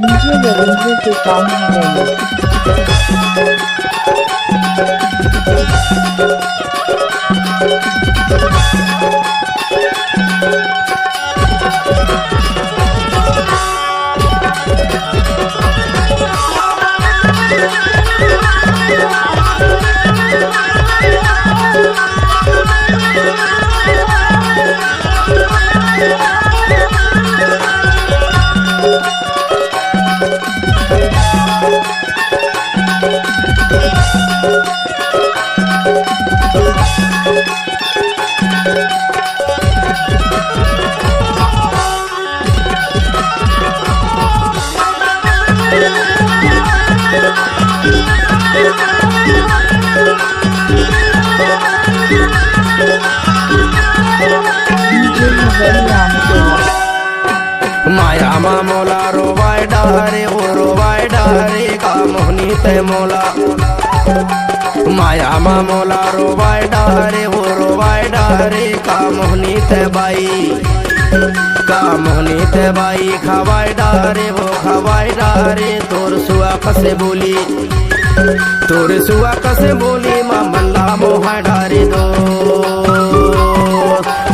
DJ Ravindra के काम है। माया मा मोला रोवाय डारे ओ रोवाय डारे का मोहनी ते मोला माया मा मोला रोवाय डारे ओ रोवाय डारे का मोहनी ते बाई का मोहनी ते बाई खवाय डारे वो खवाय डारे तोर सुआ कसे बोली तोर सुआ कसे बोली मा मल्ला मोहा डारे दो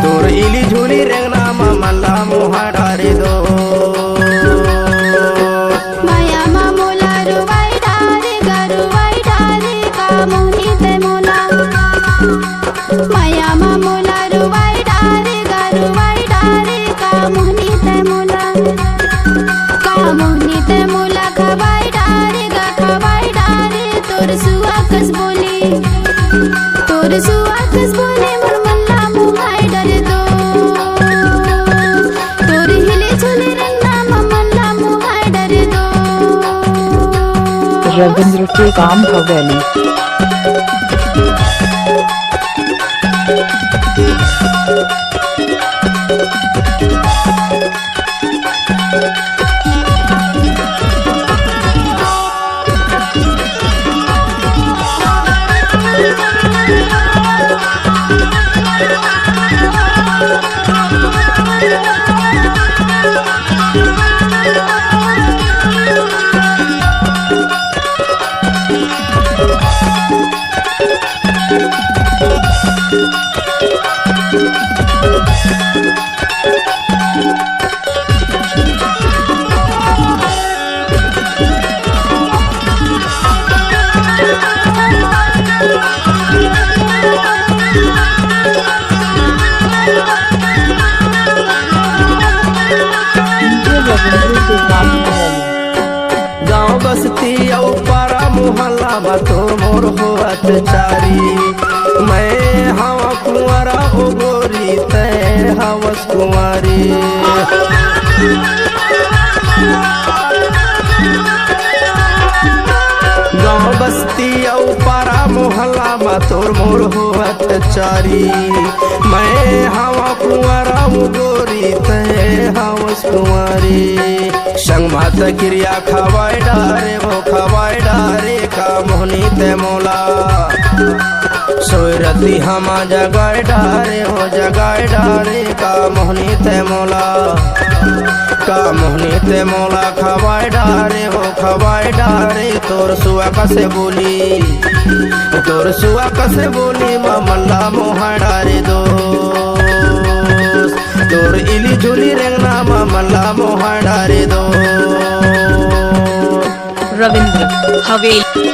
तोर इली झूली रेंगना मा मल्ला मोहा डारे दो माया मा मोला रुवाई डारे गरुवाई डारे का मोहनी ते मोला माया मा मोला रुवाई डारे गरुवाई डारे का मोहनी ते मोला का मोहनी ते मोला खवाई डारे गा खवाई डारे तोर सुआ कस बोली तोर सुआ कस बोली मोर मल्ला मोहाई डरे दो तोर हिले झूले रंगना मा मल्ला मोहाई डरे दो रविंद्र के काम हवेली। गाँव बस्ती औ पारा मोहल्ला बा तो मोर होत चारी मैं हवा कुंवरा ओ गोरी ते हवस कुंवारी गाँव बस्ती औ पारा मोहल्ला बा तोर मोर होत चारी मैं हवा कुंवरा ओ गोरी ते हवस कुंवारी संग मात क्रिया खवाय डारे वो खवाय डारे का मोहनी ते मोला सोयरती हमा जगाय डारे हो जगाय डारे का मोहनी ते मोला का मोहनी ते मोला खवाय डारे हो खवाय डारे तोर सुआ कसे बोली तोर सुआ कसे बोली मा मल्ला मोहा डारे दो तोर इली झूली रेंगना मा मल्ला मोहा डारे दो रविंद्र हवेली।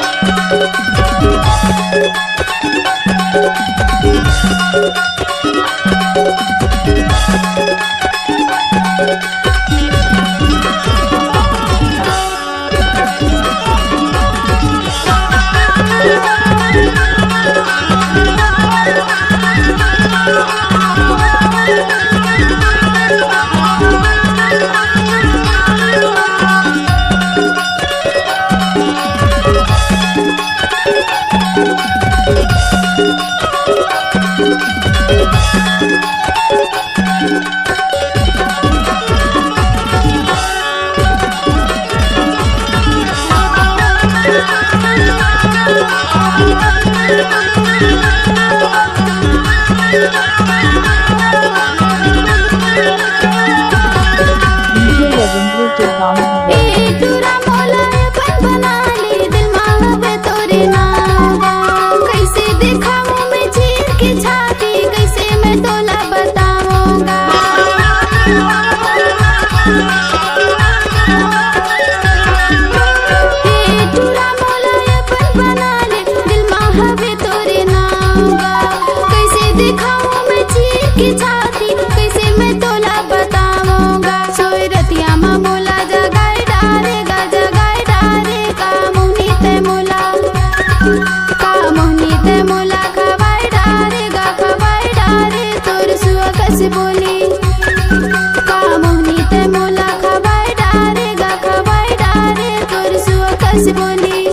कस बोली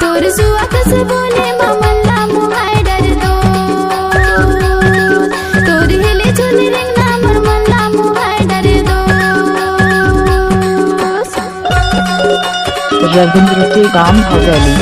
तोर सुआ कस बोले ममल्ला मुहाय डर दो तोर हिले झुली रिंगना मोर मल्ला मुहाय डर दो रविंद्र के काम हवेली।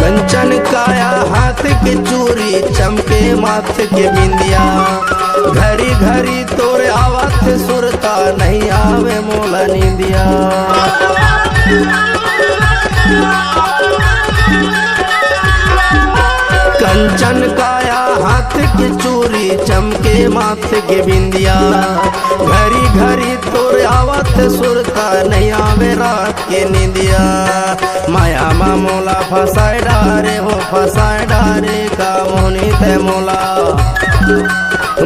कंचन काया हाथ के चूरी चमके माथ के बिंदिया घड़ी घड़ी तोरे आवाज सुरता नहीं आवे मोला नींदिया कंचन काया हाथ के चूरी चमके माथ के बिंदिया घड़ी घड़ी तोरे आवाज सुरता नहीं आवे रात के नींदिया माया मा मोला फसाए डारे हो फसाए डारे का मोहनी ते मोला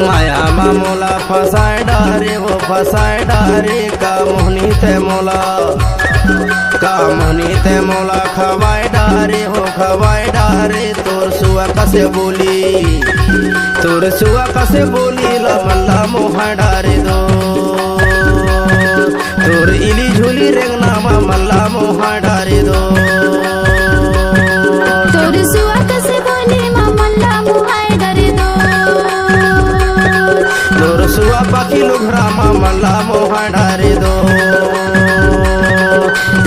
माया मा मोला फसाए डारे हो फसाए डारे का मोहनी ते मोला का मोहनी ते मोला खवाए डारे हो खवाए डारे तोर सुआ कसे बोली तोर सुआ कसे बोली ला मल्ला मोहा डारे दो तोर इली झूली रेंगना मा मल्ला मोहा डारे दो तोर सुआ कसे बोली ममल्ला मुहाय डर दो तोर सुआ पाखी लुघरा मा मल्ला मोहा डारे दो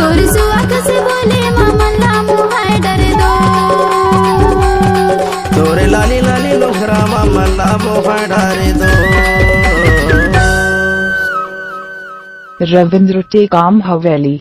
तोर सुआ कसे बोले ममल्ला मुहाय डर दो तोरे लाली लाली लुघरा मा मल्ला मोहा डारे दो। रविंद्र के काम हवेली।